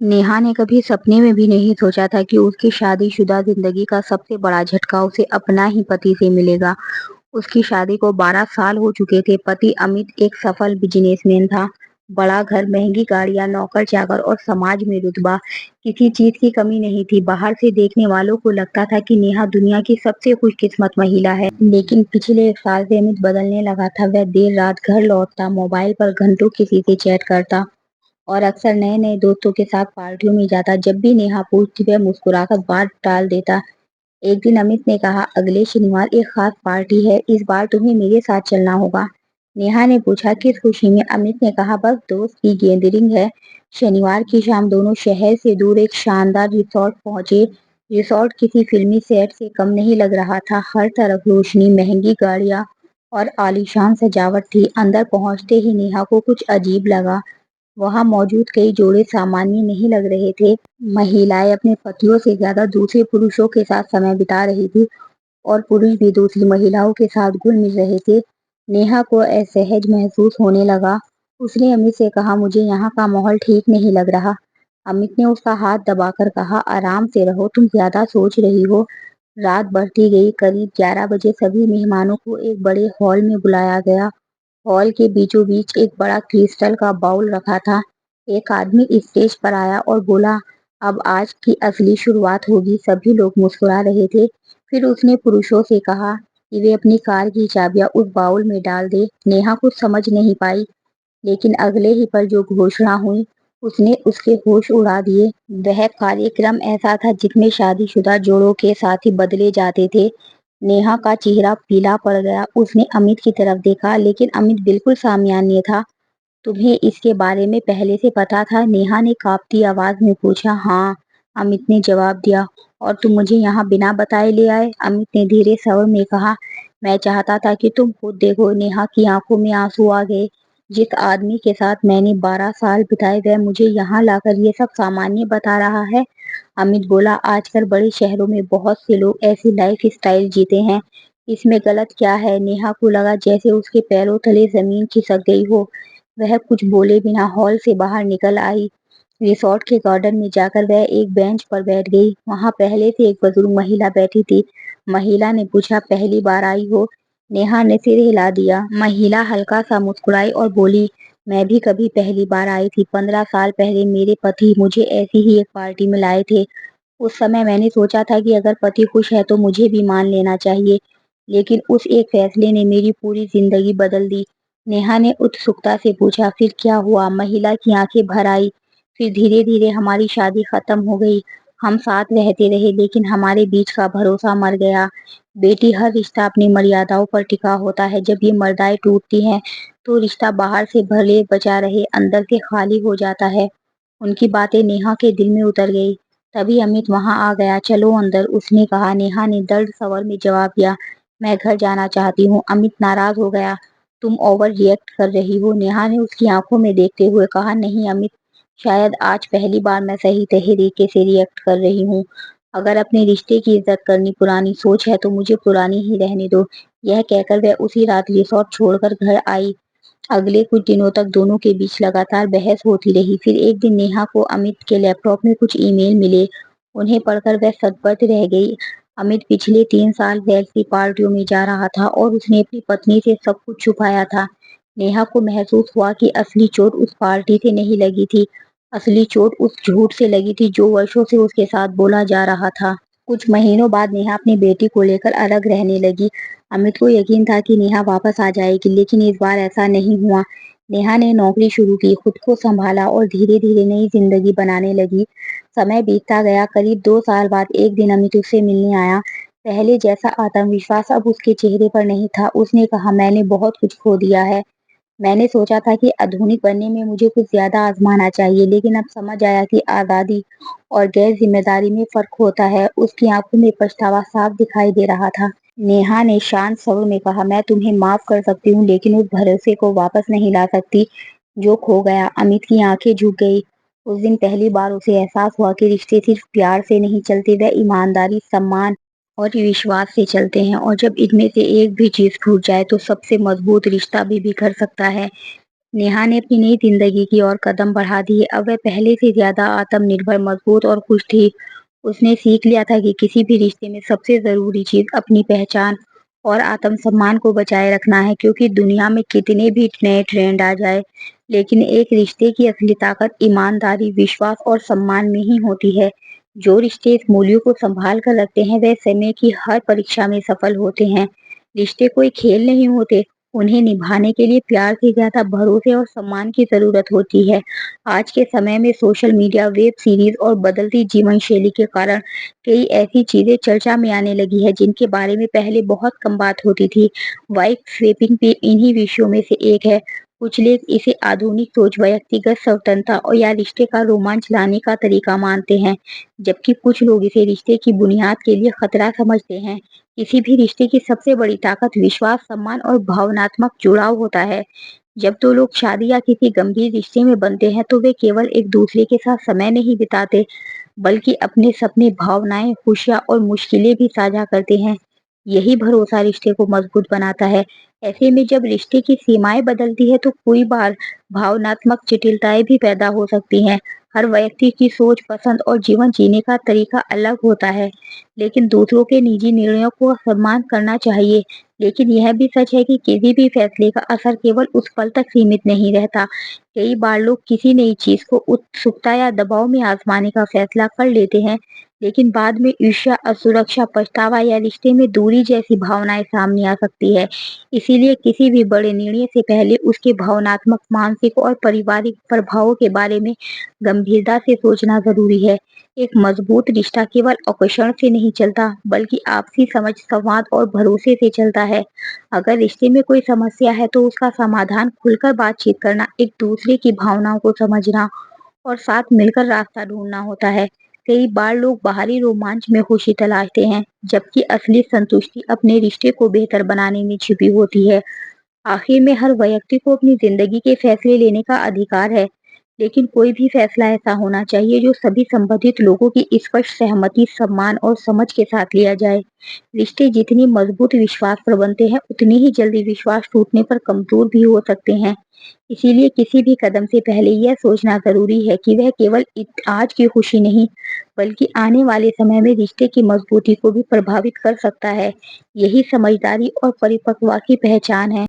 नेहा ने कभी सपने में भी नहीं सोचा था कि उसकी शादीशुदा जिंदगी का सबसे बड़ा झटका उसे अपना ही पति से मिलेगा। उसकी शादी को 12 साल हो चुके थे। पति अमित एक सफल बिजनेसमैन था। बड़ा घर, महंगी गाड़ियां, नौकर चाकर और समाज में रुतबा। किसी चीज की कमी नहीं थी। बाहर से देखने वालों को लगता था कि नेहा दुनिया की सबसे खुशकिस्मत महिला है। लेकिन पिछले 1 साल से अमित बदलने लगा था। वह देर रात घर लौटता, मोबाइल पर घंटों किसी से चैट करता और अक्सर नए नए दोस्तों के साथ पार्टियों में जाता। जब भी नेहा पूछती वह मुस्कुराकर बात टाल देता। एक दिन अमित ने कहा, अगले शनिवार एक खास पार्टी है, इस बार तुम्हें मेरे साथ चलना होगा। नेहा ने पूछा, किस खुशी में? अमित ने कहा, बस दोस्त की गैदरिंग है। शनिवार की शाम दोनों शहर से दूर एक शानदार रिसोर्ट पहुंचे। रिसोर्ट किसी फिल्मी सेट से कम नहीं लग रहा था। हर तरफ रोशनी, महंगी गाड़ियां और आलीशान सजावट थी। अंदर पहुंचते ही नेहा को कुछ अजीब लगा। वहां मौजूद कई जोड़े सामान्य नहीं लग रहे थे। महिलाएं अपने पतियों से ज्यादा दूसरे पुरुषों के साथ समय बिता रही थी और पुरुष भी दूसरी महिलाओं के साथ घुल मिल रहे थे। नेहा को असहज महसूस होने लगा। उसने अमित से कहा, मुझे यहाँ का माहौल ठीक नहीं लग रहा। अमित ने उसका हाथ दबाकर कहा, आराम से रहो, तुम ज्यादा सोच रही हो। रात बढ़ती गई। करीब 11 बजे सभी मेहमानों को एक बड़े हॉल में बुलाया गया। हॉल के बीचों बीच एक बड़ा क्रिस्टल का बाउल रखा था। एक आदमी स्टेज पर आया और बोला, अब आज की असली शुरुआत होगी। सभी लोग मुस्कुरा रहे थे। फिर उसने पुरुषों से कहा कि वे अपनी कार की चाबियां उस बाउल में डाल दे। नेहा कुछ समझ नहीं पाई, लेकिन अगले ही पल जो घोषणा हुई उसने उसके होश उड़ा दिए। वह कार्यक्रम ऐसा था जिसमें शादीशुदा जोड़ों के साथी बदले जाते थे। नेहा का चेहरा पीला पड़ गया। उसने अमित की तरफ देखा, लेकिन अमित बिल्कुल सामान्य था। तुम्हें इसके बारे में पहले से पता था? नेहा ने कांपती आवाज में पूछा। हाँ, अमित ने जवाब दिया। और तुम मुझे यहाँ बिना बताए ले आए? अमित ने धीरे स्वर में कहा, मैं चाहता था कि तुम खुद देखो। नेहा की आंखों में आंसू आ गए। जिस आदमी के साथ मैंने 12 साल बिताए वह मुझे यहाँ लाकर ये सब सामान्य बता रहा है। अमित बोला, आजकल बड़े शहरों में बहुत से लोग ऐसी लाइफ स्टाइल जीते हैं, इसमें गलत क्या है? नेहा को लगा जैसे उसके पैरों तले जमीन खिसक गई हो। वह कुछ बोले बिना हॉल से बाहर निकल आई। रिसोर्ट के गार्डन में जाकर वह एक बेंच पर बैठ गई। वहां पहले से एक बुजुर्ग महिला बैठी थी। महिला ने पूछा, पहली बार आई हो? नेहा ने सिर हिला दिया। महिला हल्का सा मुस्कुराई और बोली, मैं भी कभी पहली बार आई थी। 15 साल पहले मेरे पति मुझे ऐसी ही एक पार्टी में लाए थे। उस समय मैंने सोचा था कि अगर पति खुश है तो मुझे भी मान लेना चाहिए, लेकिन उस एक फैसले ने मेरी पूरी जिंदगी बदल दी। नेहा ने उत्सुकता से पूछा, फिर क्या हुआ? महिला की आंखें भर आई। फिर धीरे धीरे हमारी शादी खत्म हो गई। हम साथ रहते रहे, लेकिन हमारे बीच का भरोसा मर गया। बेटी, हर रिश्ता अपनी मर्यादाओं पर टिका होता है। जब ये मर्यादाएं टूटती हैं तो रिश्ता बाहर से भले बचा रहे अंदर से खाली हो जाता है। उनकी बातें नेहा के दिल में उतर गई। तभी अमित वहां आ गया। चलो अंदर, उसने कहा। नेहा ने दर्द स्वर में जवाब दिया, मैं घर जाना चाहती हूँ। अमित नाराज हो गया, तुम ओवर रिएक्ट कर रही हो। नेहा ने उसकी आंखों में देखते हुए कहा, नहीं अमित, शायद आज पहली बार मैं सही तरीके से रिएक्ट कर रही हूँ। अगर अपने रिश्ते की इज्जत करनी पुरानी सोच है तो मुझे पुरानी ही रहने दो। यह कहकर वह उसी रात रिसोर्ट छोड़कर घर आई। अगले कुछ दिनों तक दोनों के बीच लगातार बहस होती रही। फिर एक दिन नेहा को अमित के लैपटॉप में कुछ ईमेल मिले। उन्हें पढ़कर वह सचबच रह गई। अमित पिछले 3 साल वैसी पार्टियों में जा रहा था और उसने अपनी पत्नी से सब कुछ छुपाया था। नेहा को महसूस हुआ कि असली चोट उस पार्टी से नहीं लगी थी। असली चोट उस झूठ से लगी थी जो वर्षों से उसके साथ बोला जा रहा था। कुछ महीनों बाद नेहा अपनी बेटी को लेकर अलग रहने लगी। अमित को यकीन था कि नेहा वापस आ जाएगी, लेकिन इस बार ऐसा नहीं हुआ। नेहा ने नौकरी शुरू की, खुद को संभाला और धीरे धीरे नई जिंदगी बनाने लगी। समय बीतता गया। करीब 2 साल बाद एक दिन अमित उससे मिलने आया। पहले जैसा आत्मविश्वास अब उसके चेहरे पर नहीं था। उसने कहा, मैंने बहुत कुछ खो दिया है। मैंने सोचा था कि आधुनिक बनने में मुझे कुछ ज्यादा आजमाना चाहिए, लेकिन अब समझ आया कि आजादी और गैर जिम्मेदारी में फर्क होता है। उसकी आंखों में पछतावा साफ दिखाई दे रहा था। नेहा ने शांत स्वर में कहा, मैं तुम्हें माफ कर सकती हूँ, लेकिन उस भरोसे को वापस नहीं ला सकती जो खो गया। अमित की आंखें झुक गई। उस दिन पहली बार उसे एहसास हुआ कि रिश्ते सिर्फ प्यार से नहीं चलते, वह ईमानदारी, सम्मान और विश्वास से चलते हैं। और जब इनमें से एक भी चीज टूट जाए तो सबसे मजबूत रिश्ता भी बिखर सकता है। नेहा ने अपनी नई जिंदगी की ओर कदम बढ़ा दिए। अब वह पहले से ज्यादा आत्मनिर्भर, मजबूत और खुश थी। उसने सीख लिया था कि किसी भी रिश्ते में सबसे जरूरी चीज अपनी पहचान और आत्मसम्मान को बचाए रखना है, क्योंकि दुनिया में कितने भी नए ट्रेंड आ जाए, लेकिन एक रिश्ते की असली ताकत ईमानदारी, विश्वास और सम्मान में ही होती है। जो रिश्ते इस मूल्यों को संभाल कर रखते हैं, वे समय की हर परीक्षा में सफल होते हैं। रिश्ते कोई खेल नहीं होते। उन्हें निभाने के लिए प्यार से ज्यादा भरोसे और सम्मान की जरूरत होती है। आज के समय में सोशल मीडिया, वेब सीरीज और बदलती जीवन शैली के कारण कई ऐसी चीजें चर्चा में आने लगी है जिनके बारे में पहले बहुत कम बात होती थी। वाइब स्वेपिंग भी इन्हीं विषयों में से एक है। कुछ लोग इसे आधुनिक सोच, व्यक्तिगत स्वतंत्रता और या रिश्ते का रोमांच लाने का तरीका मानते हैं, जबकि कुछ लोग इसे रिश्ते की बुनियाद के लिए खतरा समझते हैं। किसी भी रिश्ते की सबसे बड़ी ताकत विश्वास, सम्मान और भावनात्मक जुड़ाव होता है। जब दो लोग शादी या किसी गंभीर रिश्ते में बनते हैं, तो वे केवल एक दूसरे के साथ समय नहीं बिताते, बल्कि अपने सपने, भावनाएं, खुशियां और मुश्किलें भी साझा करते हैं। यही भरोसा रिश्ते को मजबूत बनाता है। ऐसे में जब रिश्ते की सीमाएं बदलती है, तो कोई बार भावनात्मक जटिलताएं भी पैदा हो सकती हैं। हर व्यक्ति की सोच, पसंद और जीवन जीने का तरीका अलग होता है, लेकिन दूसरों के निजी निर्णयों को सम्मान करना चाहिए। लेकिन यह भी सच है कि किसी भी फैसले का असर केवल उस पल तक सीमित नहीं रहता। कई बार लोग किसी नई चीज को उत्सुकता या दबाव में आजमाने का फैसला कर लेते हैं, लेकिन बाद में ईर्ष्या, असुरक्षा, पछतावा या रिश्ते में दूरी जैसी भावनाएं सामने आ सकती है। इसीलिए किसी भी बड़े निर्णय से पहले उसके भावनात्मक, मानसिक और पारिवारिक प्रभावों के बारे में गंभीरता से सोचना जरूरी है। एक मजबूत रिश्ता केवल आकर्षण से नहीं चलता, बल्कि आपसी समझ, संवाद और भरोसे से चलता है। अगर रिश्ते में कोई समस्या है, तो उसका समाधान खुलकर बातचीत करना, एक दूसरे की भावनाओं को समझना और साथ मिलकर रास्ता ढूंढना होता है। कई बार लोग बाहरी रोमांच में खुशी तलाशते हैं, जबकि असली संतुष्टि अपने रिश्ते को बेहतर बनाने में छिपी होती है। आखिर में हर व्यक्ति को अपनी जिंदगी के फैसले लेने का अधिकार है, लेकिन कोई भी फैसला ऐसा होना चाहिए जो सभी संबंधित लोगों की स्पष्ट सहमति, सम्मान और समझ के साथ लिया जाए। रिश्ते जितनी मजबूत विश्वास पर बनते हैं, उतनी ही जल्दी विश्वास टूटने पर कमजोर भी हो सकते हैं। इसीलिए किसी भी कदम से पहले यह सोचना जरूरी है कि वह केवल आज की खुशी नहीं, बल्कि आने वाले समय में रिश्ते की मजबूती को भी प्रभावित कर सकता है। यही समझदारी और परिपक्वता की पहचान है।